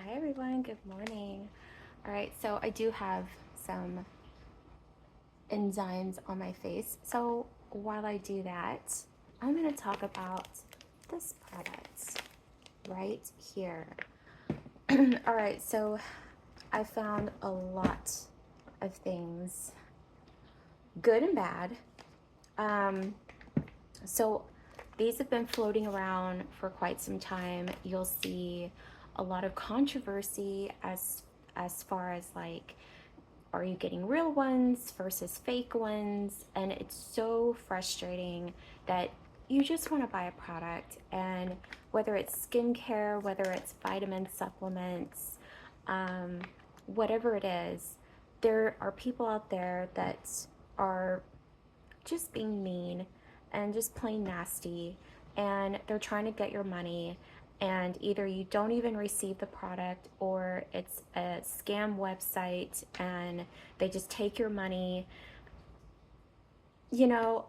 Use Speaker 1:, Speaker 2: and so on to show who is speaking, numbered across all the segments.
Speaker 1: Hi everyone, good morning. All right, so I do have some enzymes on my face. So while I do that, I'm going to talk about this product right here. All right, so I found a lot of things, good and bad. So these have been floating around for quite some time. You'll see a lot of controversy as far as like, are you getting real ones versus fake ones? And it's so frustrating that you just want to buy a product, and whether it's skincare, whether it's vitamin supplements, um, whatever it is, there are people out there that are just being mean and just plain nasty, and they're trying to get your money, and either you don't even receive the product or it's a scam website and they just take your money,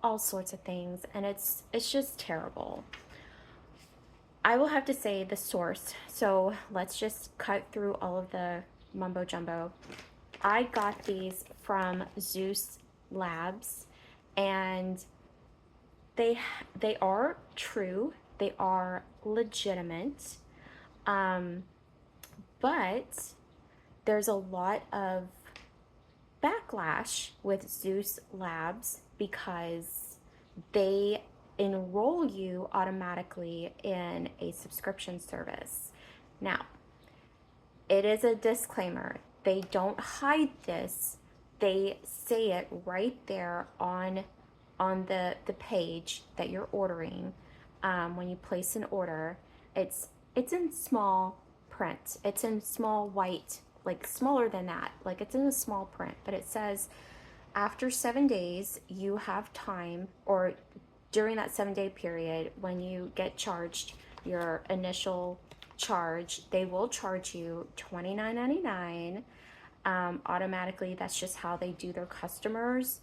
Speaker 1: all sorts of things, and it's just terrible. I will have to say the source. So let's just cut through all of the mumbo jumbo. I got these from Zeus Labs, and they they are true. They are legitimate. Um, but there's a lot of backlash with Zeus Labs because they enroll you automatically in a subscription service. Now, it is a disclaimer. They don't hide this. They say it right there on the page that you're ordering. When you place an order, it's in small print. It's in small white, like smaller than that. Like it's in a small print, but it says after 7 days you have time, or during that 7 day period when you get charged your initial charge, they will charge you $29.99 automatically. That's just how they do their customers.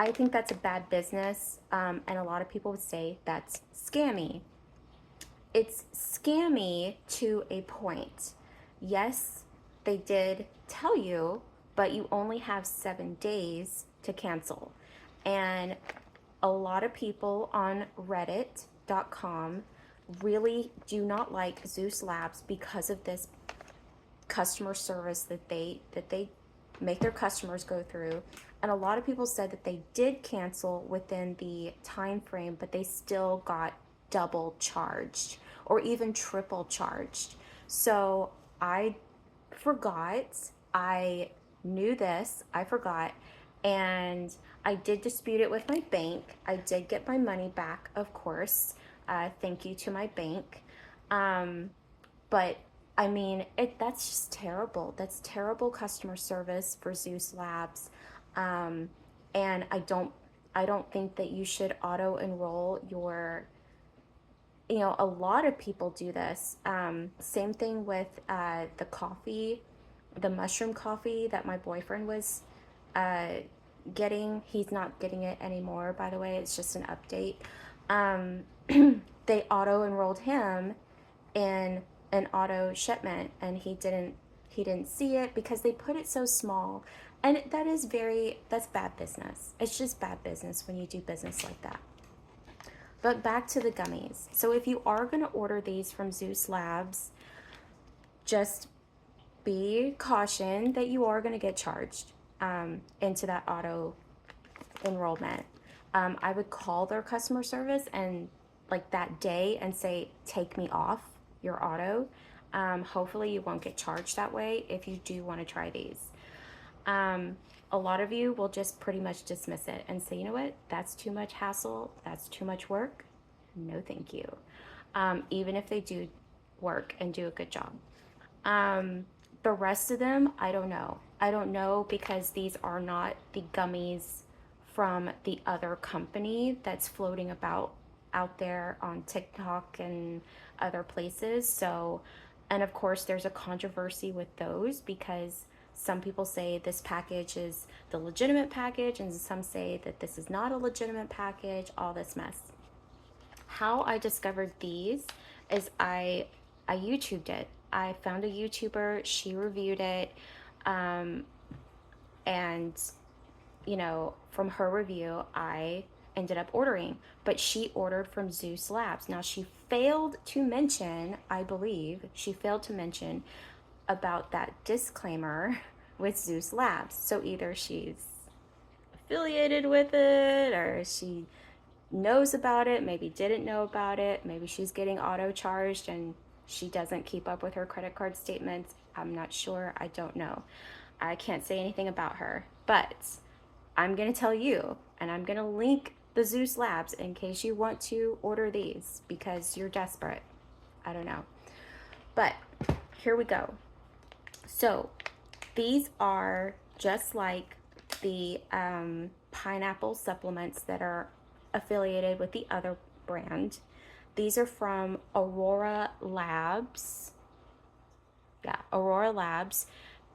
Speaker 1: I think that's a bad business, and a lot of people would say that's scammy. It's scammy to a point. Yes, they did tell you, but you only have 7 days to cancel. And a lot of people on reddit.com really do not like Zeus Labs because of this customer service that they make their customers go through. And a lot of people said that they did cancel within the time frame, but they still got double charged or even triple charged. So I forgot. I knew this. I forgot. And I did dispute it with my bank. I did get my money back, of course. Thank you to my bank. But I mean, that's just terrible. That's terrible customer service for Zeus Labs. Um, and I don't think that you should auto enroll your, a lot of people do this. Same thing with the coffee, the mushroom coffee that my boyfriend was uh, getting. He's not getting it anymore, by the way. It's just an update. Um, they auto enrolled him in an auto shipment, and he didn't see it because they put it so small, and that's bad business. It's just bad business when you do business like that. But back to the gummies. So if you are going to order these from Zeus Labs, just be cautioned that you are going to get charged into that auto enrollment. I would call their customer service and like that day and say, take me off your auto. Hopefully you won't get charged that way if you do want to try these. A lot of you will just pretty much dismiss it and say, you know what, that's too much hassle, that's too much work. No, thank you. Even if they do work and do a good job. The rest of them, I don't know. I don't know because these are not the gummies from the other company that's floating about out there on TikTok and other places. So, and of course, there's a controversy with those because some people say this package is the legitimate package, and some say that this is not a legitimate package, all this mess. How I discovered these is I YouTubed it. I found a YouTuber, she reviewed it, and you know, from her review, I ended up ordering, but she ordered from Zeus Labs. Now, she failed to mention, I believe, she failed to mention about that disclaimer with Zeus Labs. So either she's affiliated with it or she knows about it, maybe didn't know about it, maybe she's getting auto charged and she doesn't keep up with her credit card statements. I'm not sure. I don't know. I can't say anything about her, but I'm going to tell you, and I'm going to link the Zeus Labs in case you want to order these because you're desperate. I don't know. But here we go. So these are just like the pineapple supplements that are affiliated with the other brand. These are from Aurora Labs. Yeah, Aurora Labs.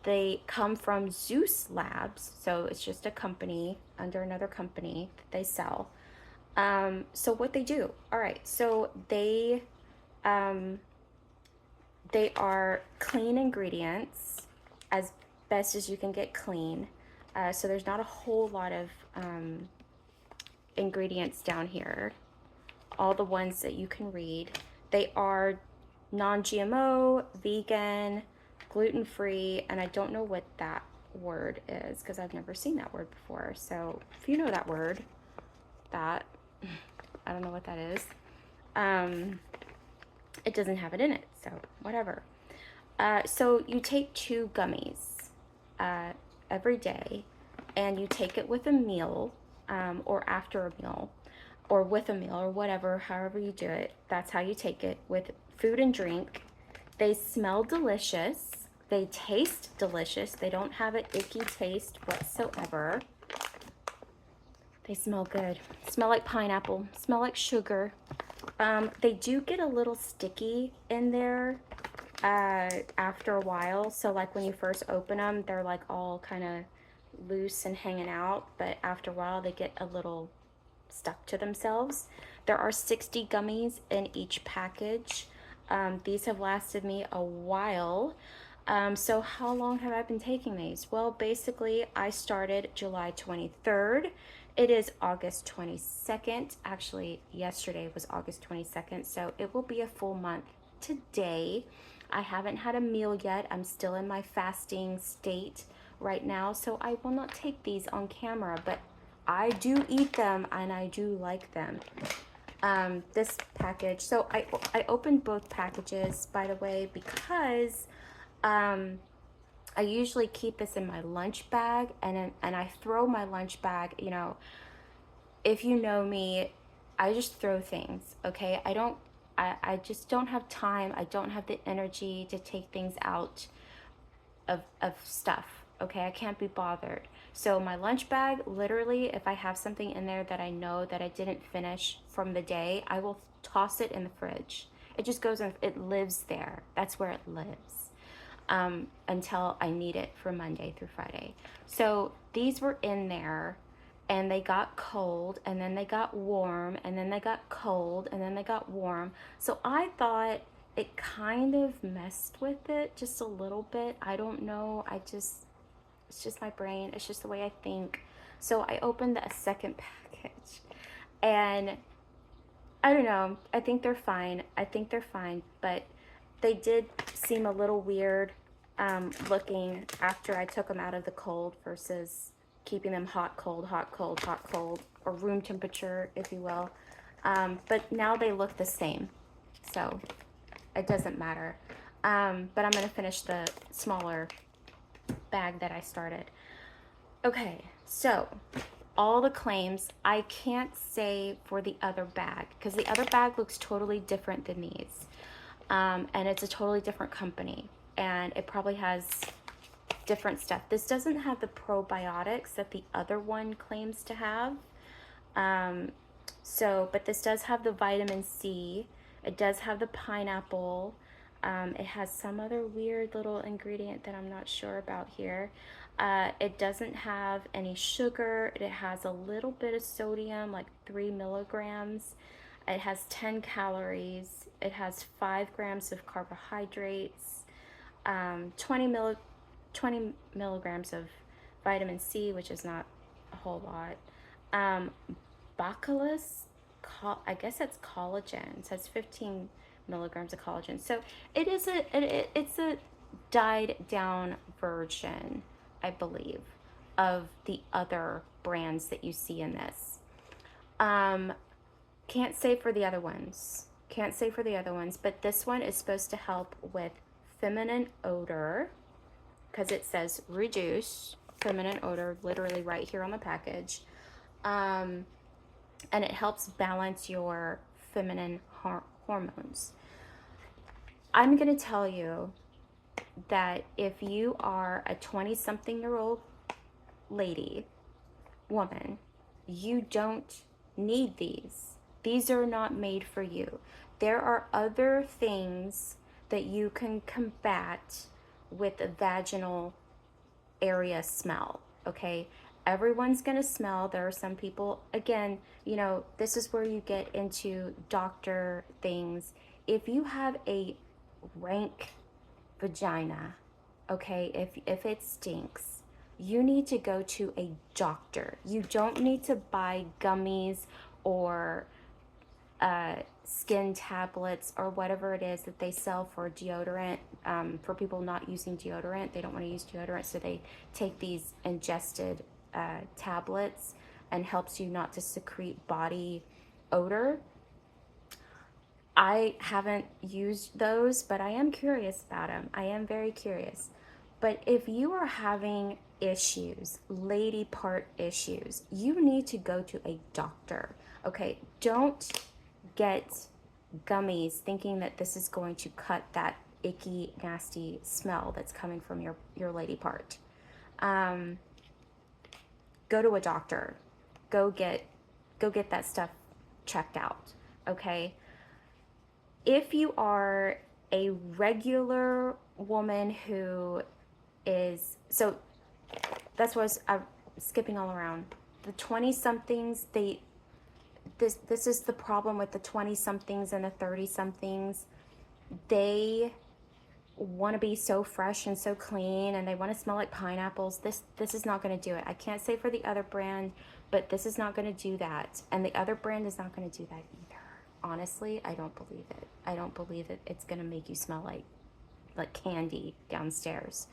Speaker 1: They come from Zeus Labs, so it's just a company under another company that they sell. So what they do, all right, so they are clean ingredients as best as you can get clean. So there's not a whole lot of ingredients down here. All the ones that you can read. They are non-GMO, vegan, gluten-free, and I don't know what that word is because I've never seen that word before. So if you know that word, that, I don't know what that is. It doesn't have it in it, so whatever. So you take 2 gummies every day, and you take it with a meal, or after a meal, or with a meal, or whatever, however you do it. That's how you take it, with food and drink. They smell delicious. They taste delicious. They don't have an icky taste whatsoever. They smell good. Smell like pineapple. Smell like sugar. They do get a little sticky in there after a while. So like when you first open them, they're like all kind of loose and hanging out. But after a while, they get a little stuck to themselves. There are 60 gummies in each package. These have lasted me a while. So how long have I been taking these? Well, basically I started July 23rd. It is August 22nd. Actually, yesterday was August 22nd, so it will be a full month today. I haven't had a meal yet. I'm still in my fasting state right now, so I will not take these on camera, but I do eat them and I do like them. This package, so I opened both packages, by the way, because I usually keep this in my lunch bag, and I throw my lunch bag, you know, if you know me, I just throw things, okay? I just don't have time. I don't have the energy to take things out of stuff, okay? I can't be bothered. So my lunch bag, literally, if I have something in there that I know that I didn't finish from the day, I will toss it in the fridge. It just goes in, it lives there. That's where it lives. Until I need it for Monday through Friday. So these were in there, and they got cold, and then they got warm, and then they got cold, and then they got warm. So I thought it kind of messed with it just a little bit. I don't know. It's just my brain. It's just the way I think. So I opened a second package, and I don't know. I think they're fine. I think they're fine, but they did seem a little weird looking after I took them out of the cold versus keeping them hot, cold, hot, cold, hot, cold, or room temperature, if you will. But now they look the same, so it doesn't matter. But I'm gonna finish the smaller bag that I started. Okay, so all the claims, I can't say for the other bag because the other bag looks totally different than these. And it's a totally different company, and it probably has different stuff. This doesn't have the probiotics that the other one claims to have. But this does have the vitamin C. It does have the pineapple. It has some other weird little ingredient that I'm not sure about here. It doesn't have any sugar. It has a little bit of sodium, like 3 milligrams. It has 10 calories. It has 5 grams of carbohydrates. 20 milligrams of vitamin C, which is not a whole lot. Bacillus, I guess it's collagen. So it's 15 milligrams of collagen. So it's a dyed down version, I believe, of the other brands that you see in this. Can't say for the other ones. Can't say for the other ones, but this one is supposed to help with feminine odor, because it says reduce feminine odor literally right here on the package. And it helps balance your feminine hormones. I'm going to tell you that if you are a 20-something-year-old woman, you don't need these. These are not made for you. There are other things that you can combat with a vaginal area smell, okay? Everyone's gonna smell. There are some people, again, you know, this is where you get into doctor things. If you have a rank vagina, okay, if it stinks, you need to go to a doctor. You don't need to buy gummies or skin tablets or whatever it is that they sell for deodorant. For people not using deodorant, they don't want to use deodorant, so they take these ingested tablets and helps you not to secrete body odor. I haven't used those, but I am curious about them. I am very curious. But if you are having issues, lady part issues, you need to go to a doctor. Okay, don't get gummies thinking that this is going to cut that icky, nasty smell that's coming from your lady part. Go to a doctor. Go get that stuff checked out, okay? If you are a regular woman who is, so that's what I'm skipping all around. The 20-somethings, this is the problem with the 20-somethings and the 30-somethings. They want to be so fresh and so clean, and they want to smell like pineapples. This is not going to do it. I can't say for the other brand, but this is not going to do that. And the other brand is not going to do that either. Honestly, I don't believe it. I don't believe it. It's going to make you smell like candy downstairs.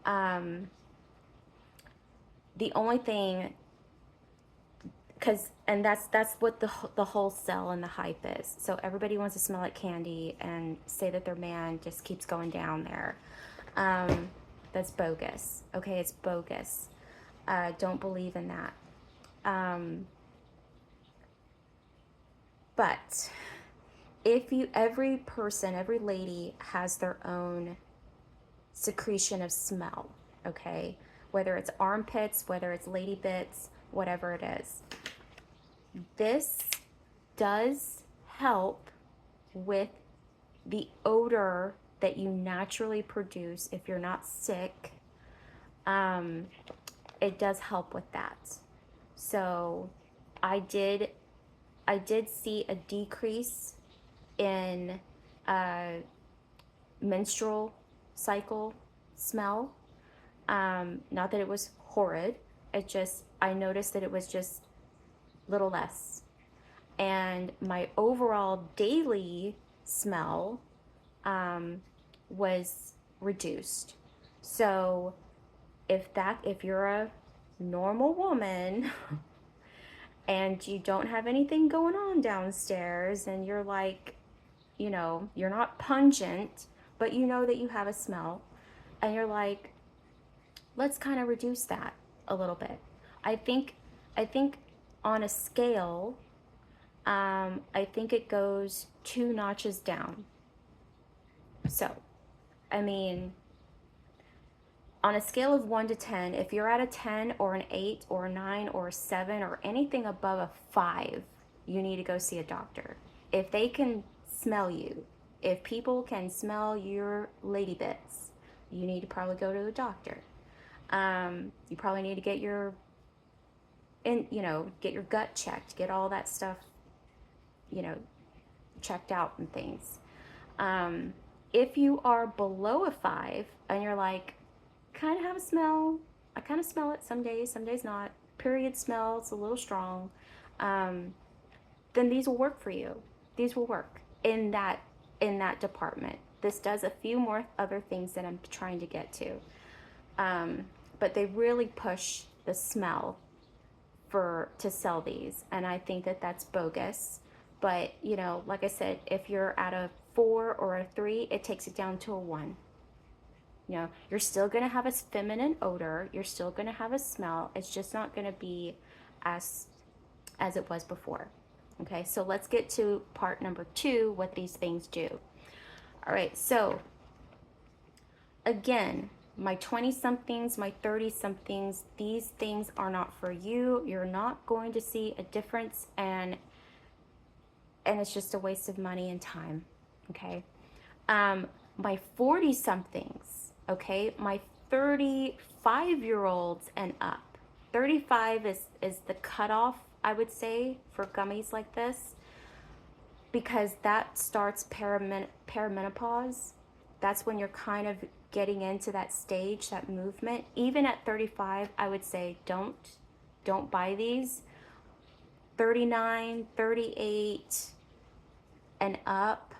Speaker 1: The only thing, and that's what the whole sell and the hype is. So everybody wants to smell like candy and say that their man just keeps going down there. That's bogus. Okay, it's bogus. Don't believe in that. But every person, every lady has their own secretion of smell, okay? Whether it's armpits, whether it's lady bits, whatever it is. This does help with the odor that you naturally produce if you're not sick. It does help with that. So I did see a decrease in menstrual cycle smell. Not that it was horrid. I noticed that it was just a little less. And my overall daily smell was reduced. So if you're a normal woman and you don't have anything going on downstairs, and you're like, you know, you're not pungent, but you know that you have a smell, and you're like, let's kind of reduce that a little bit. I think on a scale, I think it goes 2 notches down. So, I mean, on a scale of 1 to 10, if you're at a 10 or an 8 or a 9 or a 7 or anything above a 5, you need to go see a doctor. If they can smell you, if people can smell your lady bits, you need to probably go to the doctor. You probably need to get your gut checked, get all that stuff, checked out and things. If you are below a 5 and you're like, kind of have a smell, I kind of smell it some days not, period smells a little strong, then these will work for you. These will work in that department. This does a few more other things that I'm trying to get to. But they really push the smell to sell these, and I think that that's bogus. But you know, like I said, if you're at a 4 or a 3, it takes it down to a 1. You know, you're still going to have a feminine odor, you're still going to have a smell, it's just not going to be as it was before. Okay, so let's get to part number 2, what these things do. All right, so again, my 20 somethings, my 30 somethings, these things are not for you. You're not going to see a difference, and it's just a waste of money and time. Okay, my 40 somethings, okay, my 35-year-olds and up. 35 is the cutoff, I would say, for gummies like this, because that starts perimenopause. That's when you're kind of getting into that stage, that movement. Even at 35, I would say don't buy these. 39, 38 and up,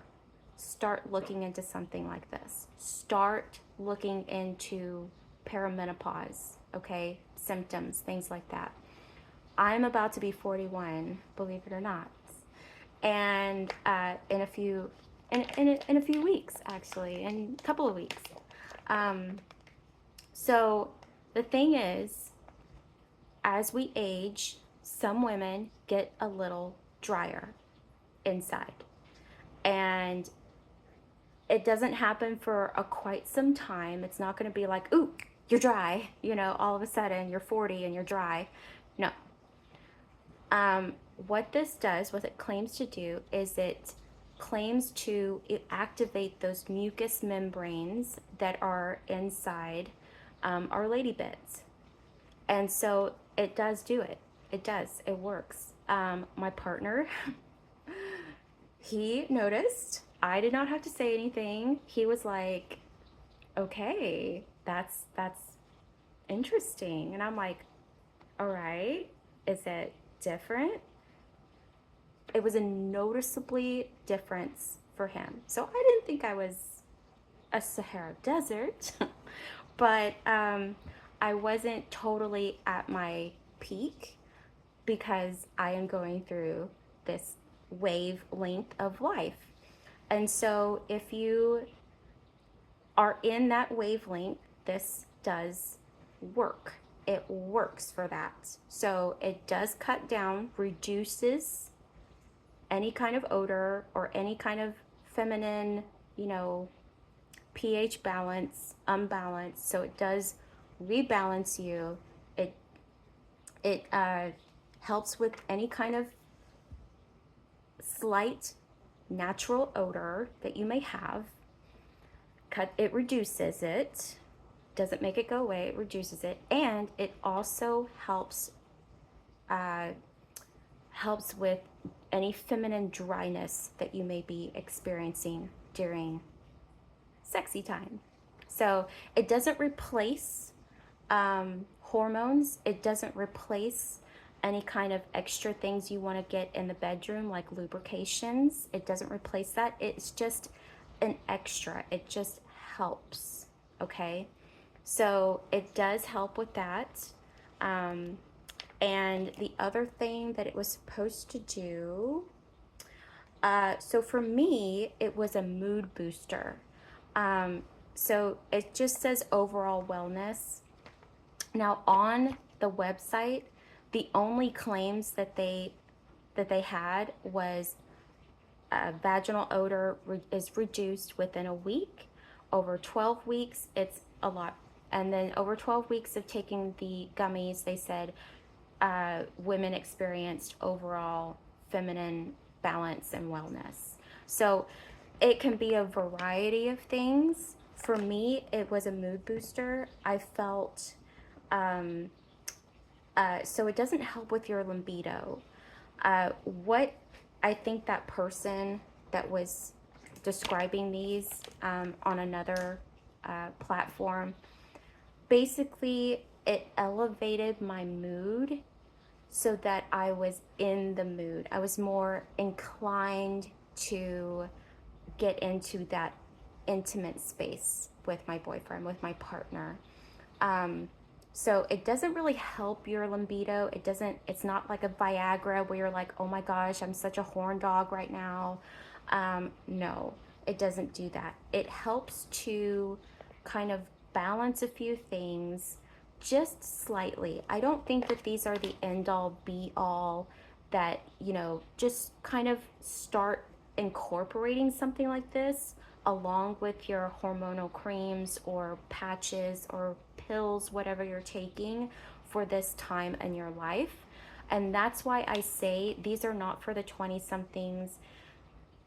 Speaker 1: start looking into something like this. Start looking into perimenopause, okay? Symptoms, things like that. I'm about to be 41, believe it or not, and in a few weeks, actually, in a couple of weeks. So the thing is, as we age, some women get a little drier inside, and it doesn't happen for quite some time. It's not going to be like, ooh, you're dry, you know, all of a sudden you're 40 and you're dry. No. What this does, what it claims to do, is it claims to activate those mucous membranes that are inside our lady bits. And so it does do it. It does. It works. My partner, he noticed. I did not have to say anything. He was like, okay, that's interesting. And I'm like, all right, is it different? It was a noticeably difference for him. So I didn't think I was a Sahara Desert, but I wasn't totally at my peak, because I am going through this wavelength of life. And so if you are in that wavelength, this does work. It works for that. So it does cut down, reduces any kind of odor or any kind of feminine, you know, pH balance, unbalance. So it does rebalance you. It helps with any kind of slight natural odor that you may have. It reduces it. Doesn't make it go away, it reduces it. And it also helps with any feminine dryness that you may be experiencing during sexy time. So it doesn't replace hormones. It doesn't replace any kind of extra things you want to get in the bedroom, like lubrications. It doesn't replace that. It's just an extra. It just helps, okay? So it does help with that. And the other thing that it was supposed to do, so for me, it was a mood booster. So it just says overall wellness. Now on the website, the only claims that they had was vaginal odor is reduced within a week. Over 12 weeks, it's a lot. And then over 12 weeks of taking the gummies, they said women experienced overall feminine balance and wellness. So it can be a variety of things. For me, it was a mood booster. I felt, so it doesn't help with your libido. What I think that person that was describing these on another platform. Basically, it elevated my mood so that I was in the mood. I was more inclined to get into that intimate space with my boyfriend, with my partner. So it doesn't really help your libido. It's not like a Viagra where you're like, oh my gosh, I'm such a horn dog right now. No, it doesn't do that. It helps to kind of balance a few things just slightly. I don't think that these are the end all be all that, just kind of start incorporating something like this along with your hormonal creams or patches or pills, whatever you're taking for this time in your life. And that's why I say these are not for the 20 somethings.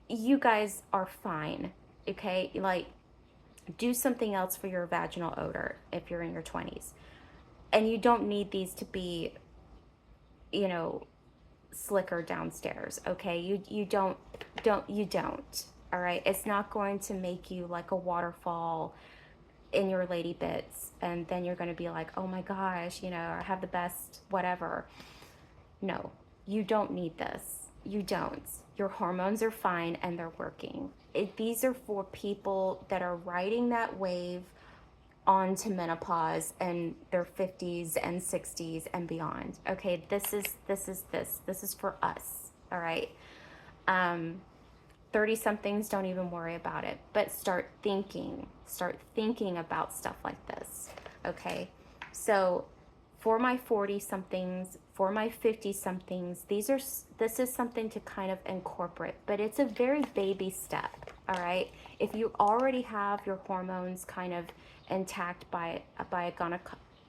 Speaker 1: You guys are fine, okay? Like, do something else for your vaginal odor if you're in your 20s. And you don't need these to be, slicker downstairs, okay? You don't. All right? It's not going to make you like a waterfall in your lady bits, and then you're going to be like, oh my gosh, I have the best whatever. No, you don't need this. You don't. Your hormones are fine and they're working. These are for people that are riding that wave onto menopause and their 50s and 60s and beyond. Okay, this is for us. All right. 30 somethings, don't even worry about it, but start thinking about stuff like this. Okay, so for my 40 somethings, for my 50 somethings, this is something to kind of incorporate, but it's a very baby step. All right, if you already have your hormones kind of intact by a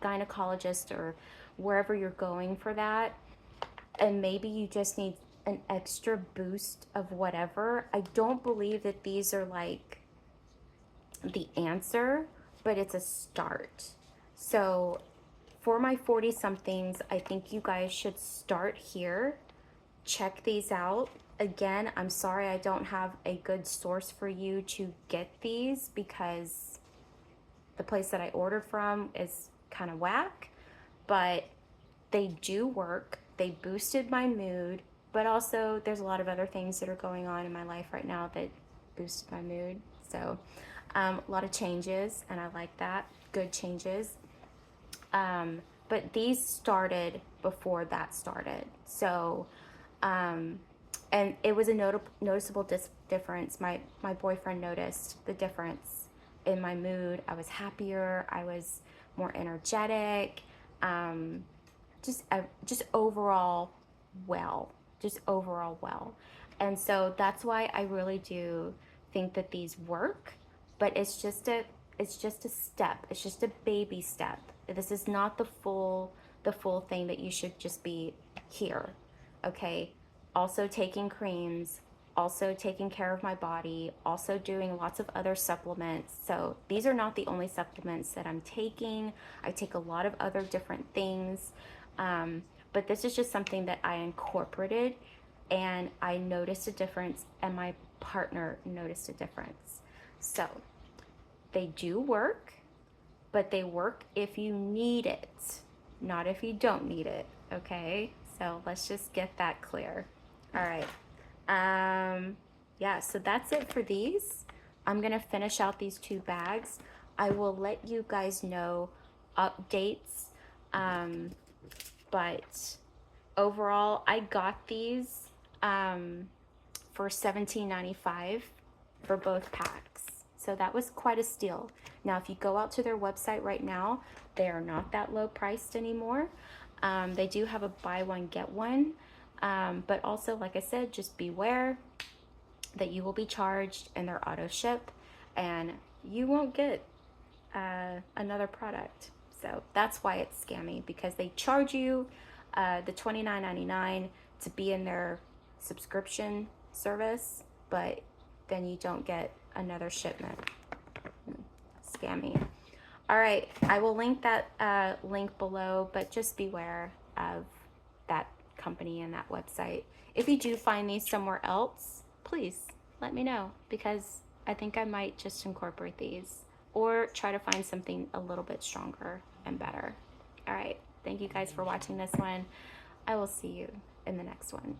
Speaker 1: gynecologist or wherever you're going for that, and maybe you just need an extra boost of whatever, I don't believe that these are like the answer, but it's a start. So for my 40 somethings, I think you guys should start here. Check these out. Again, I'm sorry I don't have a good source for you to get these because the place that I ordered from is kind of whack, but they do work. They boosted my mood, but also there's a lot of other things that are going on in my life right now that boosted my mood. So a lot of changes, and I like that. Good changes. But these started before that started. So, and it was a noticeable difference. My boyfriend noticed the difference in my mood. I was happier. I was more energetic. Just overall well. And so that's why I really do think that these work. But it's just a step. It's just a baby step. This is not the full thing that you should just be here. Okay? Also taking creams, also taking care of my body, also doing lots of other supplements. So these are not the only supplements that I'm taking. I take a lot of other different things. But this is just something that I incorporated, and I noticed a difference, and my partner noticed a difference. So they do work, but they work if you need it, not if you don't need it, okay? So let's just get that clear. All right. Yeah, so that's it for these. I'm gonna finish out these 2 bags. I will let you guys know updates, but overall, I got these for $17.95 for both packs. So that was quite a steal. Now, if you go out to their website right now, they are not that low priced anymore. They do have a buy one, get one. But also, like I said, just beware that you will be charged in their auto ship and you won't get another product. So that's why it's scammy, because they charge you the $29.99 to be in their subscription service, but then you don't get another shipment. Scammy. All right, I will link that link below, but just beware of that company and that website. If you do find these somewhere else, please let me know, because I think I might just incorporate these or try to find something a little bit stronger and better. All right. Thank you guys for watching this one. I will see you in the next one.